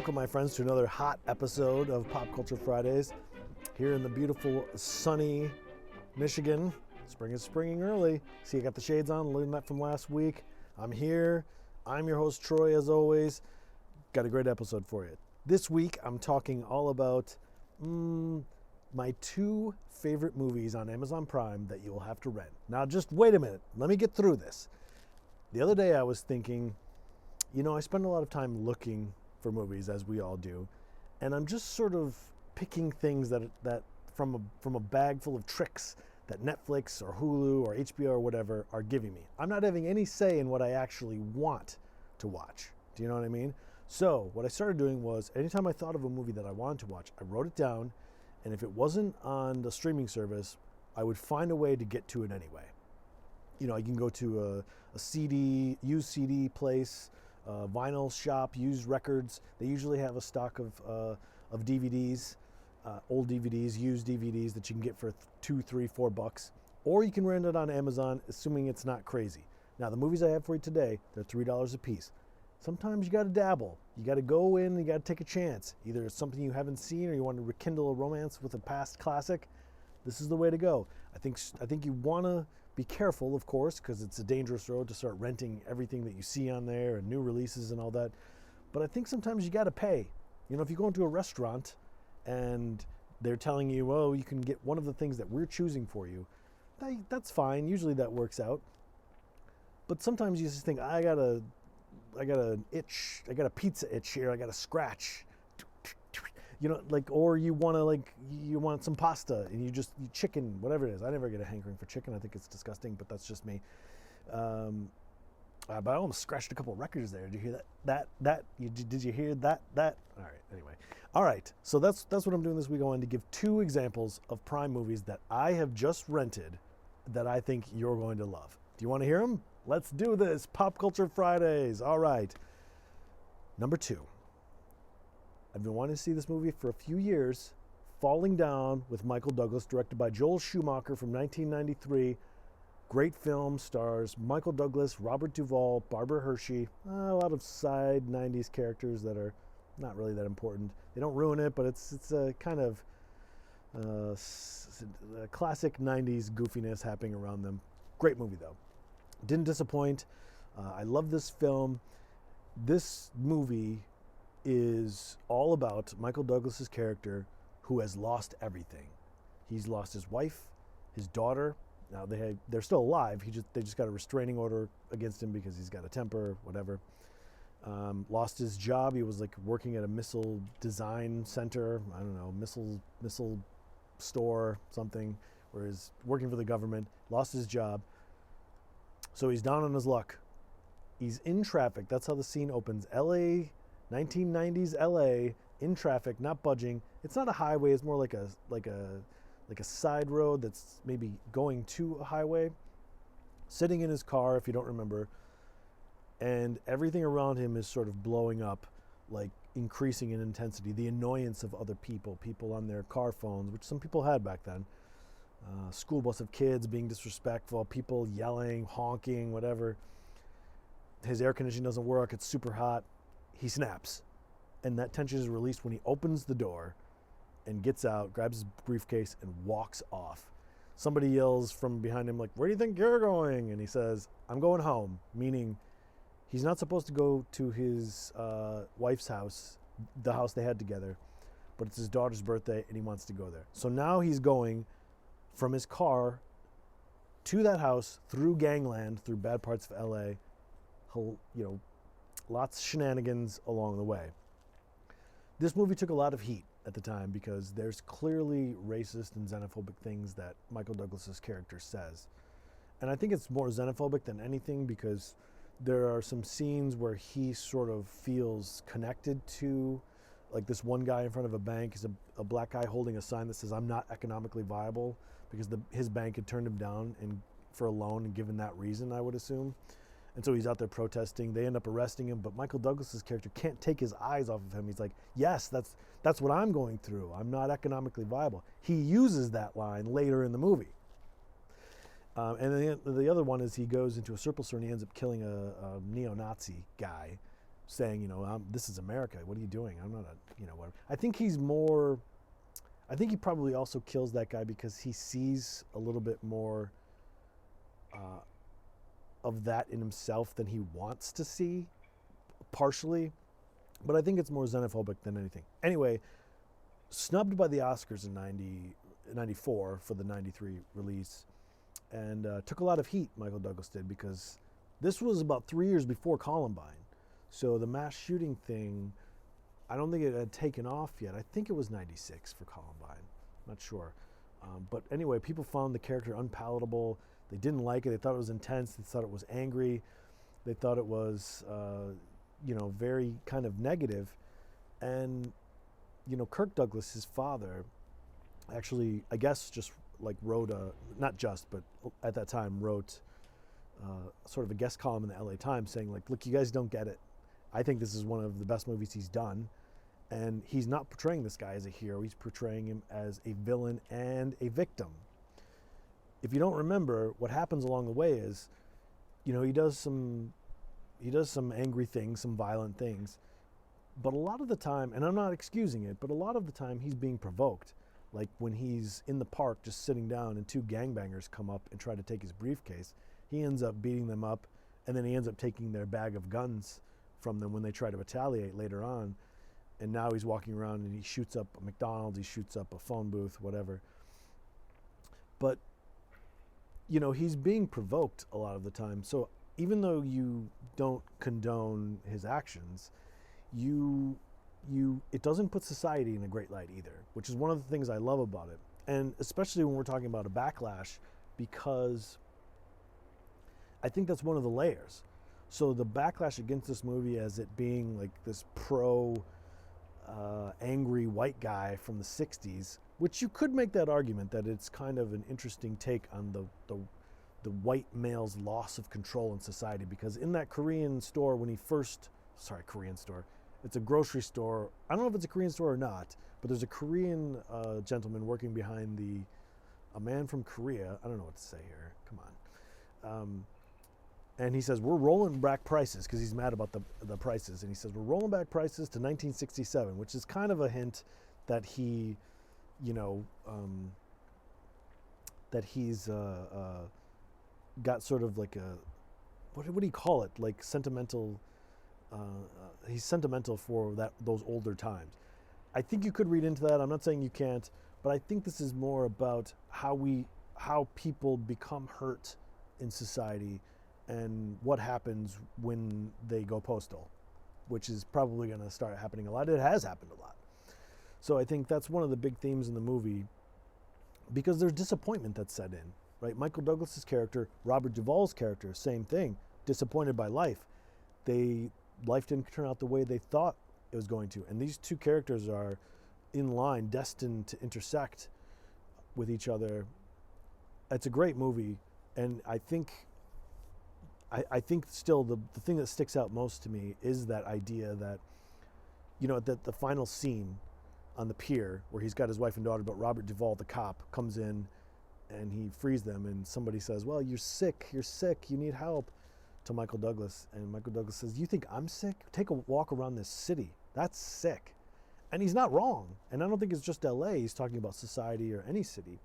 Welcome, my friends, to another hot episode of Pop Culture Fridays here in the beautiful, sunny Michigan. Spring is springing early. See, I got the shades on, learned that from last week. I'm here. I'm your host, Troy, as always. Got a great episode for you. This week, I'm talking all about my two favorite movies on Amazon Prime that you will have to rent. Now, just wait a minute. Let me get through this. The other day, I was thinking, I spend a lot of time looking for movies, as we all do, and I'm just sort of picking things that from a bag full of tricks that Netflix or Hulu or HBO or whatever are giving me. I'm not having any say in what I actually want to watch. Do you know what I mean? So what I started doing was, anytime I thought of a movie that I wanted to watch, I wrote it down, and if it wasn't on the streaming service, I would find a way to get to it anyway. You can go to a used CD place, vinyl shop, used records. They usually have a stock of DVDs, old DVDs, used DVDs that you can get for $2, $3, $4, or you can rent it on Amazon, assuming it's not crazy. Now, the movies I have for you today, they're $3 a piece. Sometimes you got to dabble. You got to go in and you got to take a chance. Either it's something you haven't seen or you want to rekindle a romance with a past classic. This is the way to go. I think you want to be careful, of course, because it's a dangerous road to start renting everything that you see on there and new releases and all that. But I think sometimes you got to pay. If you go into a restaurant and they're telling you, oh, you can get one of the things that we're choosing for you, that's fine. Usually that works out. But sometimes you just think, I got an itch, I got a pizza itch here, I got a scratch. Or you want some pasta and you chicken, whatever it is. I never get a hankering for chicken. I think it's disgusting, but that's just me. But I almost scratched a couple of records there. Did you hear that? Did you hear that? All right. Anyway. All right. So that's what I'm doing this week. I wanted to give two examples of Prime movies that I have just rented that I think you're going to love. Do you want to hear them? Let's do this. Pop Culture Fridays. All right. Number 2. I've been wanting to see this movie for a few years. Falling Down with Michael Douglas, directed by Joel Schumacher from 1993. Great film, stars Michael Douglas, Robert Duvall, Barbara Hershey. A lot of side 90s characters that are not really that important. They don't ruin it, but it's a kind of a classic 90s goofiness happening around them. Great movie, though. Didn't disappoint. I love this film. This movie is all about Michael Douglas's character who has lost everything. He's lost his wife, his daughter. Now they're still alive. They just got a restraining order against him because he's got a temper, whatever. Lost his job. He was working at a missile design center. I don't know, missile store, something, where he's working for the government. Lost his job. So he's down on his luck. He's in traffic. That's how the scene opens. LA, 1990s LA, in traffic, not budging. It's not a highway. It's more like a side road that's maybe going to a highway. Sitting in his car, if you don't remember, and everything around him is sort of blowing up, increasing in intensity. The annoyance of other people on their car phones, which some people had back then. School bus of kids being disrespectful, people yelling, honking, whatever. His air conditioning doesn't work. It's super hot. He snaps, and that tension is released when he opens the door and gets out, grabs his briefcase, and walks off. Somebody yells from behind him, where do you think you're going? And he says, I'm going home, meaning he's not supposed to go to his wife's house, the house they had together, but it's his daughter's birthday, and he wants to go there. So now he's going from his car to that house through gangland, through bad parts of LA. Lots of shenanigans along the way. This movie took a lot of heat at the time because there's clearly racist and xenophobic things that Michael Douglas's character says. And I think it's more xenophobic than anything because there are some scenes where he sort of feels connected to, this one guy in front of a bank is a black guy holding a sign that says, I'm not economically viable, because his bank had turned him down for a loan and given that reason, I would assume. And so he's out there protesting. They end up arresting him, but Michael Douglas's character can't take his eyes off of him. He's like, yes, that's what I'm going through. I'm not economically viable. He uses that line later in the movie. And then the other one is he goes into a surplus store and he ends up killing a neo-Nazi guy saying, this is America. What are you doing? I'm not whatever. I think he probably also kills that guy because he sees a little bit more of that in himself than he wants to see, partially. But I think it's more xenophobic than anything. Anyway, snubbed by the Oscars in 94 for the 93 release, and took a lot of heat, Michael Douglas did, because this was about 3 years before Columbine. So the mass shooting thing, I don't think it had taken off yet. I think it was 96 for Columbine. Not sure. But anyway, people found the character unpalatable. They didn't like it. They thought it was intense. They thought it was angry. They thought it was, very kind of negative. And, Kirk Douglas, his father, actually, I guess, just like wrote not just, but at that time wrote sort of a guest column in the LA Times saying, like, look, you guys don't get it. I think this is one of the best movies he's done. And he's not portraying this guy as a hero. He's portraying him as a villain and a victim. If you don't remember, what happens along the way is, he does some angry things, some violent things. But a lot of the time, and I'm not excusing it, but a lot of the time he's being provoked. Like when he's in the park just sitting down and two gangbangers come up and try to take his briefcase, he ends up beating them up, and then he ends up taking their bag of guns from them when they try to retaliate later on. And now he's walking around and he shoots up a McDonald's, he shoots up a phone booth, whatever. But, he's being provoked a lot of the time. So even though you don't condone his actions, it doesn't put society in a great light either, which is one of the things I love about it. And especially when we're talking about a backlash, because I think that's one of the layers. So the backlash against this movie as it being like this angry white guy from the 60s, which you could make that argument that it's kind of an interesting take on the white male's loss of control in society, because in that Korean store it's a grocery store. I don't know if it's a Korean store or not, but there's a Korean gentleman working behind a man from Korea. I don't know what to say here. Come on. And he says, we're rolling back prices, because he's mad about the prices. And he says, we're rolling back prices to 1967, which is kind of a hint that he, that he's got sort of like a, what do you call it? Like sentimental, he's sentimental for those older times. I think you could read into that. I'm not saying you can't, but I think this is more about how people become hurt in society and what happens when they go postal, which is probably going to start happening a lot. It has happened a lot. So I think that's one of the big themes in the movie, because there's disappointment that's set in, right? Michael Douglas's character, Robert Duvall's character, same thing, disappointed by life. Life didn't turn out the way they thought it was going to. And these two characters are in line, destined to intersect with each other. It's a great movie. And I think still the thing that sticks out most to me is that idea that, that the final scene on the pier where he's got his wife and daughter, but Robert Duvall, the cop, comes in and he frees them, and somebody says, well, you're sick, you need help, to Michael Douglas. And Michael Douglas says, you think I'm sick? Take a walk around this city. That's sick. And he's not wrong. And I don't think it's just LA. He's talking about society or any city.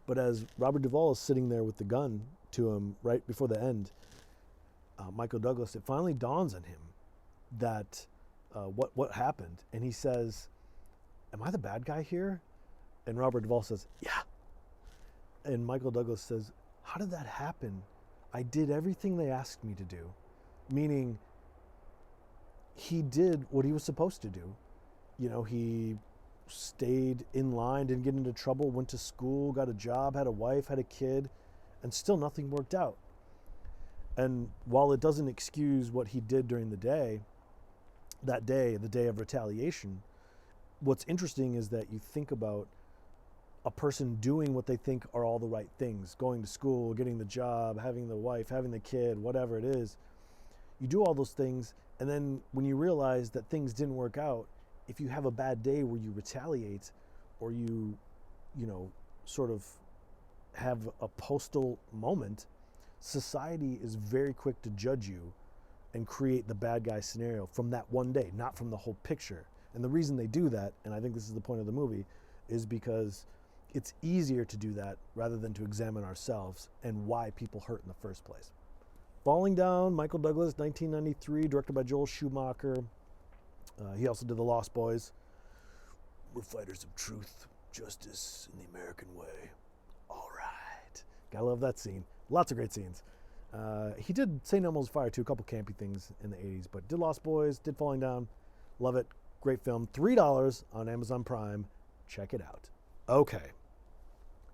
But as Robert Duvall is sitting there with the gun to him right before the end, Michael Douglas, it finally dawns on him that what happened. And he says, am I the bad guy here? And Robert Duvall says, yeah. And Michael Douglas says, how did that happen? I did everything they asked me to do. Meaning, he did what he was supposed to do. He stayed in line, didn't get into trouble, went to school, got a job, had a wife, had a kid, and still nothing worked out. And while it doesn't excuse what he did during the day, the day of retaliation, what's interesting is that you think about a person doing what they think are all the right things, going to school, getting the job, having the wife, having the kid, whatever it is. You do all those things, and then when you realize that things didn't work out, if you have a bad day where you retaliate, or you sort of have a postal moment, society is very quick to judge you and create the bad guy scenario from that one day, not from the whole picture. And the reason they do that, and I think this is the point of the movie, is because it's easier to do that rather than to examine ourselves and why people hurt in the first place. Falling Down, Michael Douglas, 1993, directed by Joel Schumacher. He also did The Lost Boys. We're fighters of truth, justice, in the American way. All right. Gotta love that scene. Lots of great scenes. He did St. Elmo's Fire too, a couple campy things in the 80s, but did Lost Boys, did Falling Down. Love it. Great film. $3 on Amazon Prime. Check it out. Okay.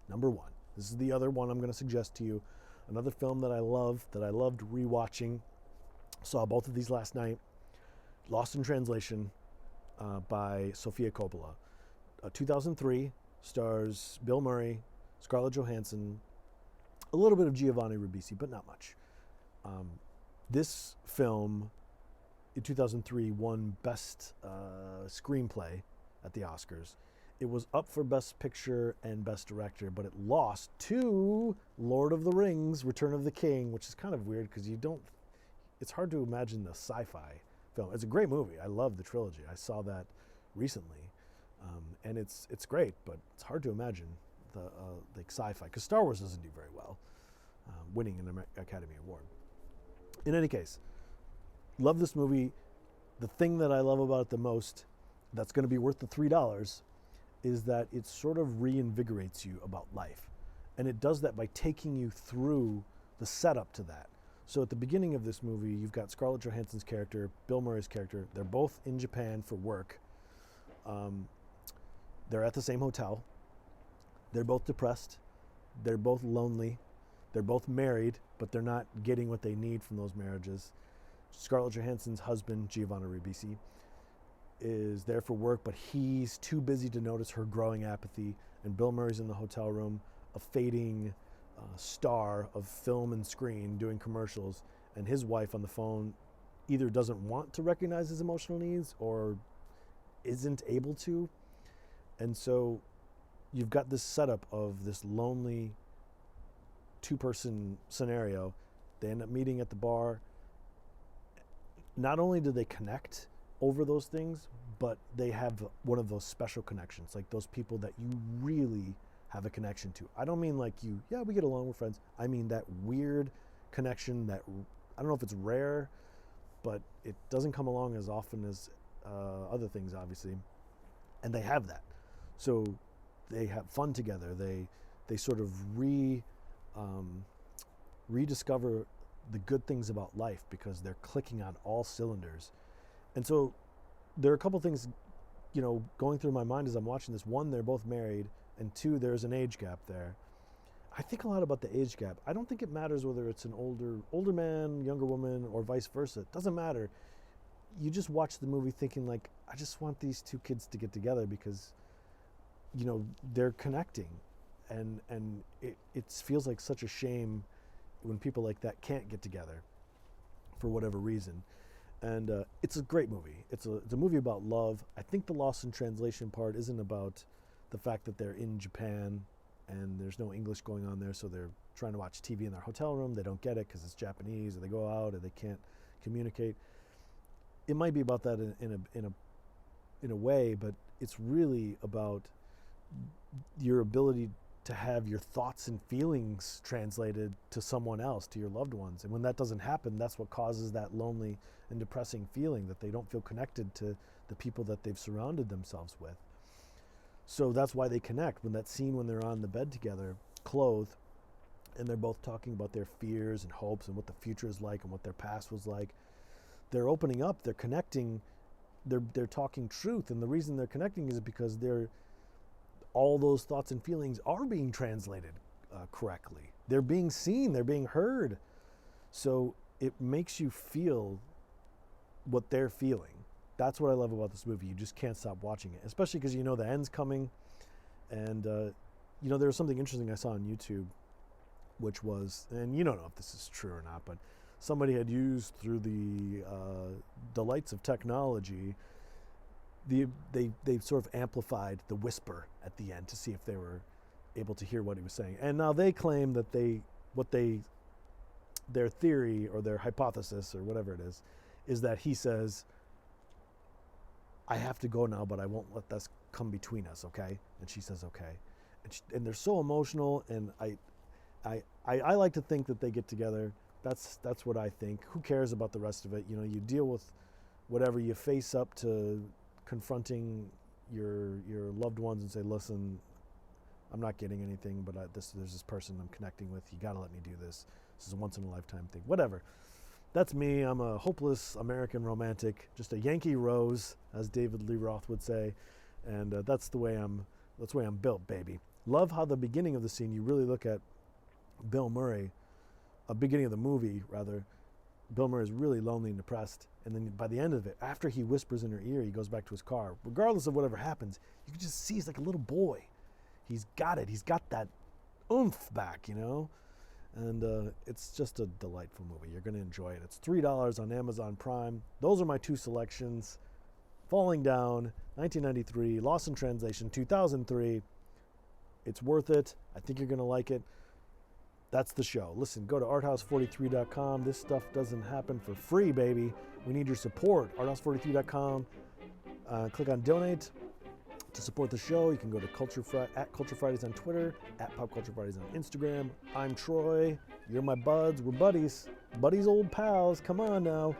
Number one. This is the other one I'm going to suggest to you. Another film that I love, that I loved rewatching. Saw both of these last night. Lost in Translation by Sofia Coppola. 2003, stars Bill Murray, Scarlett Johansson, a little bit of Giovanni Ribisi, but not much. This film in 2003 won Best Screenplay at the Oscars. It was up for Best Picture and Best Director, but it lost to Lord of the Rings, Return of the King, which is kind of weird because it's hard to imagine the sci-fi film. It's a great movie. I love the trilogy. I saw that recently, and it's great, but it's hard to imagine the like sci-fi, because Star Wars doesn't do very well, winning an Academy Award. In any case, love this movie. The thing that I love about it the most, that's going to be worth the $3, is that it sort of reinvigorates you about life. And it does that by taking you through the setup to that. So at the beginning of this movie, you've got Scarlett Johansson's character, Bill Murray's character. They're both in Japan for work. They're at the same hotel. They're both depressed. They're both lonely. They're both married, but they're not getting what they need from those marriages. Scarlett Johansson's husband, Giovanni Ribisi, is there for work, but he's too busy to notice her growing apathy. And Bill Murray's in the hotel room, a fading star of film and screen doing commercials, and his wife on the phone either doesn't want to recognize his emotional needs or isn't able to. And so you've got this setup of this lonely two-person scenario. They end up meeting at the bar. Not only do they connect over those things, but they have one of those special connections, like those people that you really have a connection to. I don't mean like we get along, we're friends. I mean that weird connection that, I don't know if it's rare, but it doesn't come along as often as other things, obviously. And they have that. So they have fun together. They sort of rediscover the good things about life because they're clicking on all cylinders. And so there are a couple things, going through my mind as I'm watching this. One, they're both married, and two, there's an age gap there. I think a lot about the age gap. I don't think it matters whether it's an older man, younger woman, or vice versa. It doesn't matter. You just watch the movie thinking like, I just want these two kids to get together because, they're connecting. And it feels like such a shame when people like that can't get together for whatever reason. And it's a great movie. It's a movie about love. I think the Lost in Translation part isn't about the fact that they're in Japan and there's no English going on there, so they're trying to watch TV in their hotel room. They don't get it because it's Japanese, or they go out and they can't communicate. It might be about that in a way, but it's really about your ability to have your thoughts and feelings translated to someone else, to your loved ones. And when that doesn't happen, that's what causes that lonely and depressing feeling, that they don't feel connected to the people that they've surrounded themselves with. So that's why they connect. When that scene when they're on the bed together, clothed, and they're both talking about their fears and hopes and what the future is like and what their past was like, they're opening up, they're connecting, they're talking truth. And the reason they're connecting is because all those thoughts and feelings are being translated correctly. They're being seen, they're being heard. So it makes you feel what they're feeling. That's what I love about this movie. You just can't stop watching it, especially because the end's coming. And there was something interesting I saw on YouTube, which was, and you don't know if this is true or not, but somebody had used, through the delights of technology, they sort of amplified the whisper at the end to see if they were able to hear what he was saying. And now they claim that what they their theory or their hypothesis or whatever it is that he says, I have to go now, but I won't let this come between us, okay? And she says, okay. And they're so emotional, and I like to think that they get together. That's what I think. Who cares about the rest of it? You know, you deal with whatever, you face up to confronting your loved ones and say, listen, I'm not getting anything, but there's this person I'm connecting with. You gotta let me do this. This is a once in a lifetime thing. Whatever. That's me. I'm a hopeless American romantic, just a Yankee Rose, as David Lee Roth would say, and that's the way I'm built, baby. Love how the beginning of the scene, you really look at Bill Murray, beginning of the movie rather. Bill Murray is really lonely and depressed, and then by the end of it, after he whispers in her ear, he goes back to his car. Regardless of whatever happens, you can just see he's like a little boy. He's got it. He's got that oomph back, you know. And it's just a delightful movie. You're going to enjoy it. It's $3 on Amazon Prime. Those are my two selections. Falling Down, 1993. Lost in Translation, 2003. It's worth it. I think you're going to like it. That's the show. Listen, go to ArtHouse43.com. This stuff doesn't happen for free, baby. We need your support. ArtHouse43.com. Click on Donate to support the show. You can go to at Culture Fridays on Twitter, at Pop Culture Fridays on Instagram. I'm Troy. You're my buds. We're buddies. Buddies, old pals. Come on now.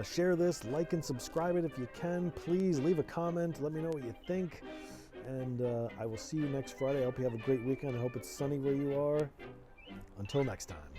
Share this, like and subscribe it if you can. Please leave a comment. Let me know what you think. And I will see you next Friday. I hope you have a great weekend. I hope it's sunny where you are. Until next time.